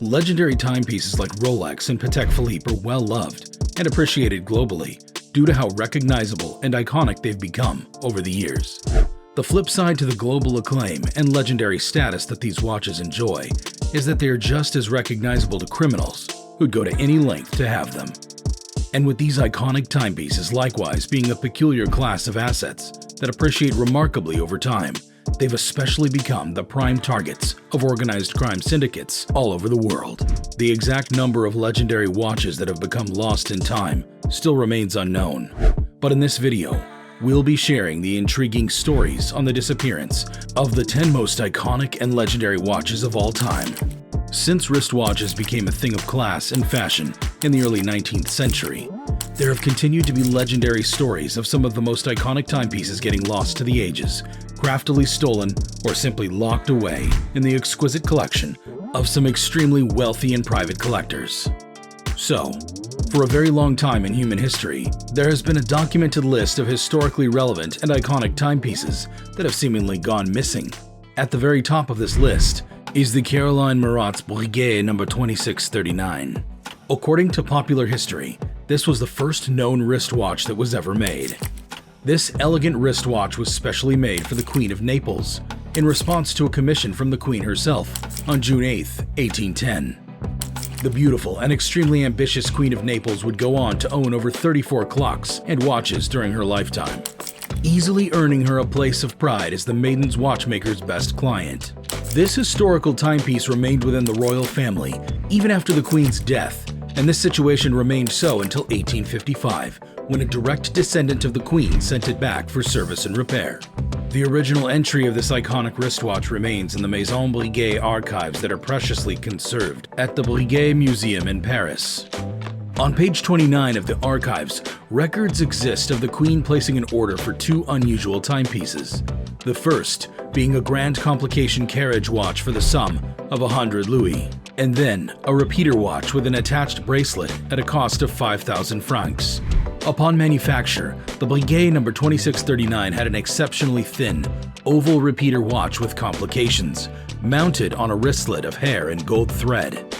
Legendary timepieces like Rolex and Patek Philippe are well loved and appreciated globally due to how recognizable and iconic they've become over the years. The flip side to the global acclaim and legendary status that these watches enjoy is that they are just as recognizable to criminals who'd go to any length to have them. And with these iconic timepieces likewise being a peculiar class of assets that appreciate remarkably over time, they've especially become the prime targets of organized crime syndicates all over the world. The exact number of legendary watches that have become lost in time still remains unknown. But in this video, we'll be sharing the intriguing stories on the disappearance of the 10 most iconic and legendary watches of all time. Since wristwatches became a thing of class and fashion in the early 19th century, there have continued to be legendary stories of some of the most iconic timepieces getting lost to the ages, craftily stolen, or simply locked away in the exquisite collection of some extremely wealthy and private collectors. So, for a very long time in human history, there has been a documented list of historically relevant and iconic timepieces that have seemingly gone missing. At the very top of this list is the Caroline Murat's Breguet No. 2639. According to popular history, this was the first known wristwatch that was ever made. This elegant wristwatch was specially made for the Queen of Naples in response to a commission from the Queen herself on June 8, 1810. The beautiful and extremely ambitious Queen of Naples would go on to own over 34 clocks and watches during her lifetime, easily earning her a place of pride as the maiden's watchmaker's best client. This historical timepiece remained within the royal family even after the Queen's death, and this situation remained so until 1855, when a direct descendant of the Queen sent it back for service and repair. The original entry of this iconic wristwatch remains in the Maison Breguet archives that are preciously conserved at the Breguet Museum in Paris. On page 29 of the archives, records exist of the Queen placing an order for two unusual timepieces. The first being a grand complication carriage watch for the sum of 100 louis, and then a repeater watch with an attached bracelet at a cost of 5,000 francs. Upon manufacture, the Breguet No. 2639 had an exceptionally thin, oval repeater watch with complications, mounted on a wristlet of hair and gold thread.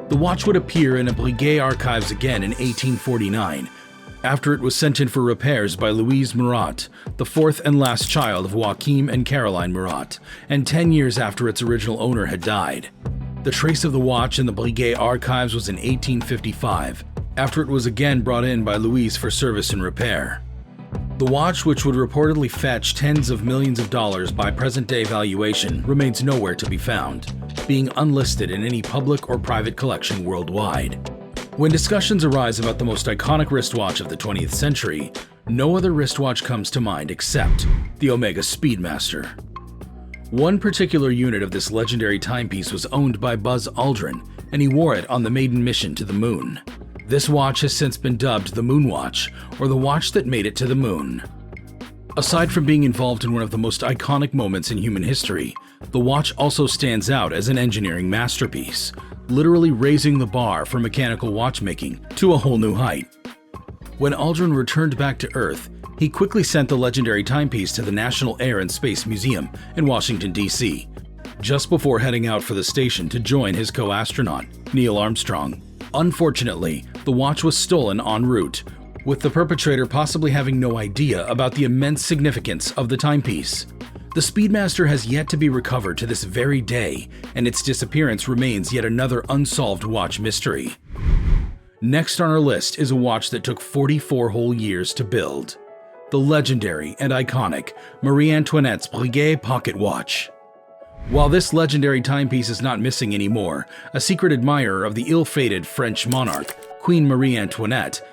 The watch would appear in a Breguet archives again in 1849, after it was sent in for repairs by Louise Murat, the fourth and last child of Joachim and Caroline Murat, and 10 years after its original owner had died. The trace of the watch in the Breguet archives was in 1855, after it was again brought in by Louise for service and repair. The watch, which would reportedly fetch tens of millions of dollars by present-day valuation, remains nowhere to be found, being unlisted in any public or private collection worldwide. When discussions arise about the most iconic wristwatch of the 20th century, no other wristwatch comes to mind except the Omega Speedmaster. One particular unit of this legendary timepiece was owned by Buzz Aldrin, and he wore it on the maiden mission to the moon. This watch has since been dubbed the Moon Watch, or the watch that made it to the moon. Aside from being involved in one of the most iconic moments in human history, the watch also stands out as an engineering masterpiece, literally raising the bar for mechanical watchmaking to a whole new height. When Aldrin returned back to Earth, he quickly sent the legendary timepiece to the National Air and Space Museum in Washington, D.C., just before heading out for the station to join his co-astronaut, Neil Armstrong. Unfortunately, the watch was stolen en route, with the perpetrator possibly having no idea about the immense significance of the timepiece. The Speedmaster has yet to be recovered to this very day, and its disappearance remains yet another unsolved watch mystery. Next on our list is a watch that took 44 whole years to build. The legendary and iconic Marie Antoinette's Breguet pocket watch. While this legendary timepiece is not missing anymore, a secret admirer of the ill-fated French monarch, Queen Marie Antoinette,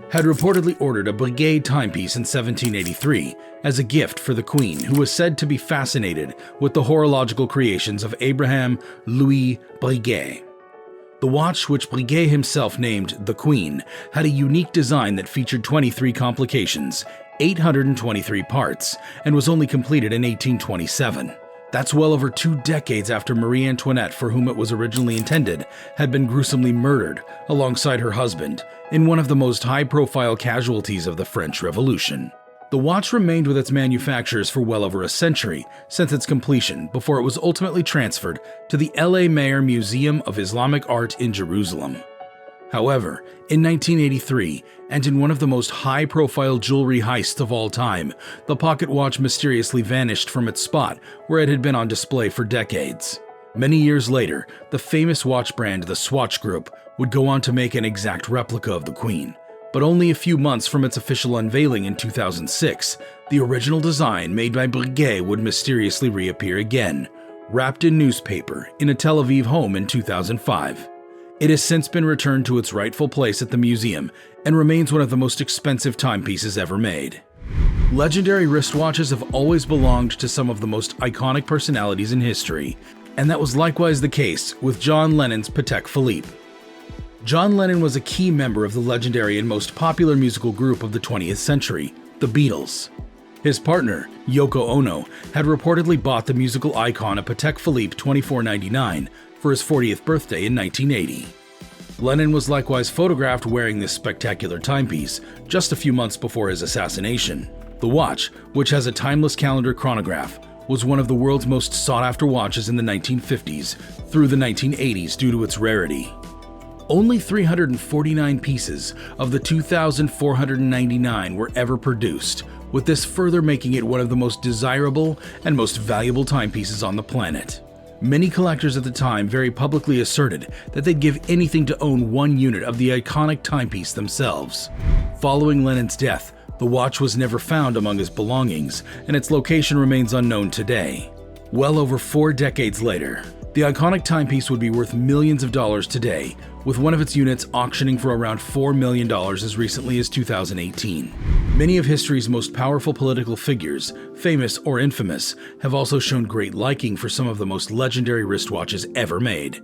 had reportedly ordered a Breguet timepiece in 1783 as a gift for the Queen, who was said to be fascinated with the horological creations of Abraham Louis Breguet. The watch, which Breguet himself named the Queen, had a unique design that featured 23 complications, 823 parts, and was only completed in 1827. That's well over 2 decades after Marie Antoinette, for whom it was originally intended, had been gruesomely murdered alongside her husband in one of the most high-profile casualties of the French Revolution. The watch remained with its manufacturers for well over a century since its completion before it was ultimately transferred to the L.A. Mayer Museum of Islamic Art in Jerusalem. However, in 1983, and in one of the most high-profile jewelry heists of all time, the pocket watch mysteriously vanished from its spot where it had been on display for decades. Many years later, the famous watch brand the Swatch Group would go on to make an exact replica of the Queen. But only a few months from its official unveiling in 2006, the original design made by Breguet would mysteriously reappear again, wrapped in newspaper in a Tel Aviv home in 2005. It has since been returned to its rightful place at the museum and remains one of the most expensive timepieces ever made. Legendary wristwatches have always belonged to some of the most iconic personalities in history, and that was likewise the case with John Lennon's Patek Philippe. John Lennon was a key member of the legendary and most popular musical group of the 20th century, the Beatles. His partner, Yoko Ono, had reportedly bought the musical icon a Patek Philippe $24.99 for his 40th birthday in 1980. Lennon was likewise photographed wearing this spectacular timepiece just a few months before his assassination. The watch, which has a timeless calendar chronograph, was one of the world's most sought-after watches in the 1950s through the 1980s due to its rarity. Only 349 pieces of the 2,499 were ever produced, with this further making it one of the most desirable and most valuable timepieces on the planet. Many collectors at the time very publicly asserted that they'd give anything to own one unit of the iconic timepiece themselves. Following Lennon's death, the watch was never found among his belongings, and its location remains unknown today. Well over 4 decades later, the iconic timepiece would be worth millions of dollars today, with one of its units auctioning for around $4 million as recently as 2018. Many of history's most powerful political figures, famous or infamous, have also shown great liking for some of the most legendary wristwatches ever made.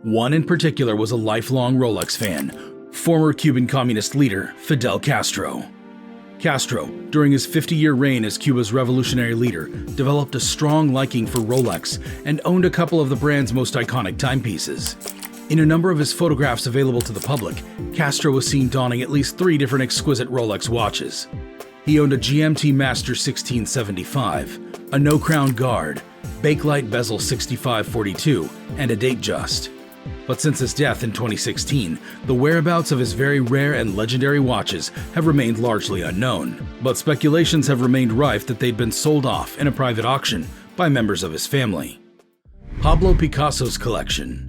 One in particular was a lifelong Rolex fan, former Cuban communist leader Fidel Castro. Castro, during his 50-year reign as Cuba's revolutionary leader, developed a strong liking for Rolex and owned a couple of the brand's most iconic timepieces. In a number of his photographs available to the public, Castro was seen donning at least 3 different exquisite Rolex watches. He owned a GMT Master 1675, a no-crown guard, Bakelite bezel 6542, and a Datejust. But since his death in 2016, the whereabouts of his very rare and legendary watches have remained largely unknown, but speculations have remained rife that they'd been sold off in a private auction by members of his family. Pablo Picasso's collection.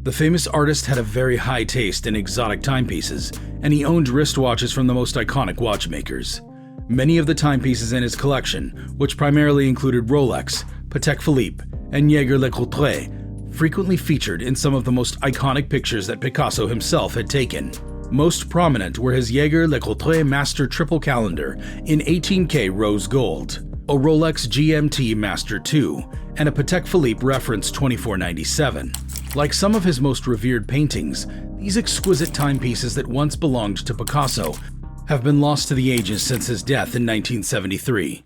The famous artist had a very high taste in exotic timepieces, and he owned wristwatches from the most iconic watchmakers. Many of the timepieces in his collection, which primarily included Rolex, Patek Philippe, and Jaeger LeCoultre, frequently featured in some of the most iconic pictures that Picasso himself had taken. Most prominent were his Jaeger LeCoultre Master Triple Calendar in 18K rose gold, a Rolex GMT Master 2, and a Patek Philippe Reference 2497. Like some of his most revered paintings, these exquisite timepieces that once belonged to Picasso have been lost to the ages since his death in 1973.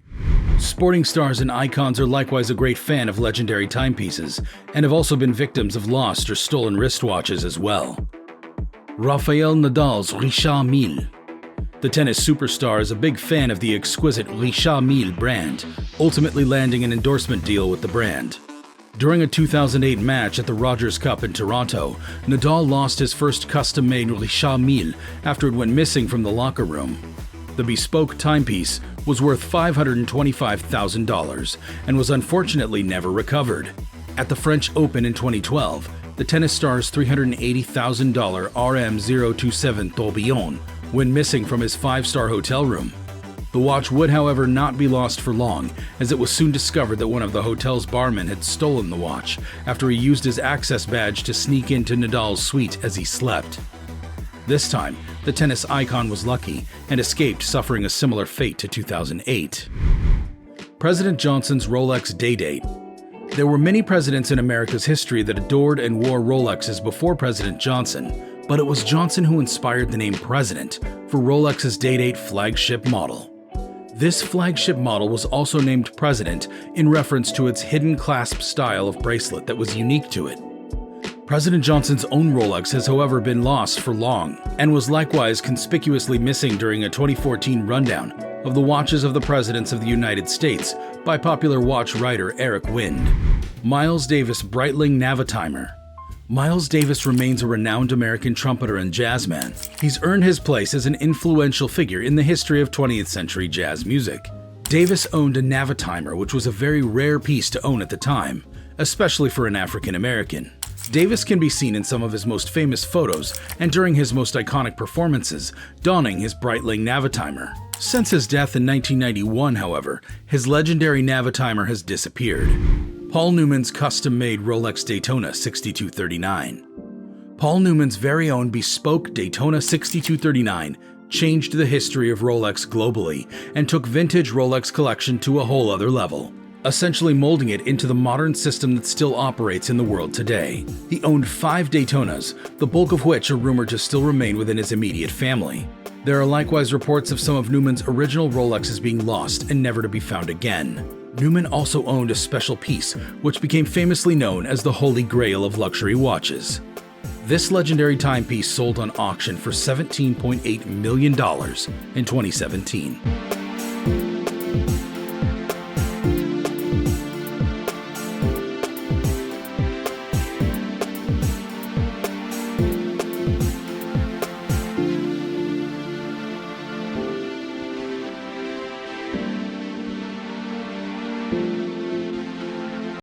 Sporting stars and icons are likewise a great fan of legendary timepieces and have also been victims of lost or stolen wristwatches as well. Rafael Nadal's Richard Mille. The tennis superstar is a big fan of the exquisite Richard Mille brand, ultimately landing an endorsement deal with the brand. During a 2008 match at the Rogers Cup in Toronto, Nadal lost his first custom-made Richard Mille after it went missing from the locker room. The bespoke timepiece was worth $525,000 and was unfortunately never recovered. At the French Open in 2012, the tennis star's $380,000 RM027 tourbillon went missing from his 5-star hotel room. The watch would, however, not be lost for long, as it was soon discovered that one of the hotel's barmen had stolen the watch after he used his access badge to sneak into Nadal's suite as he slept. This time, the tennis icon was lucky and escaped suffering a similar fate to 2008. President Johnson's Rolex Day Date. There were many presidents in America's history that adored and wore Rolexes before President Johnson, but it was Johnson who inspired the name President for Rolex's Day Date flagship model. This flagship model was also named President in reference to its hidden clasp style of bracelet that was unique to it. President Johnson's own Rolex has, however, been lost for long and was likewise conspicuously missing during a 2014 rundown of the watches of the Presidents of the United States by popular watch writer Eric Wind. Miles Davis Breitling Navitimer. Miles Davis remains a renowned American trumpeter and jazzman. He's earned his place as an influential figure in the history of 20th century jazz music. Davis owned a Navitimer, which was a very rare piece to own at the time, especially for an African American. Davis can be seen in some of his most famous photos and during his most iconic performances, donning his Breitling Navitimer. Since his death in 1991, however, his legendary Navitimer has disappeared. Paul Newman's custom-made Rolex Daytona 6239. Paul Newman's very own bespoke Daytona 6239 changed the history of Rolex globally and took vintage Rolex collection to a whole other level, essentially molding it into the modern system that still operates in the world today. He owned 5 Daytonas, the bulk of which are rumored to still remain within his immediate family. There are likewise reports of some of Newman's original Rolexes being lost and never to be found again. Newman also owned a special piece, which became famously known as the Holy Grail of luxury watches. This legendary timepiece sold on auction for $17.8 million in 2017.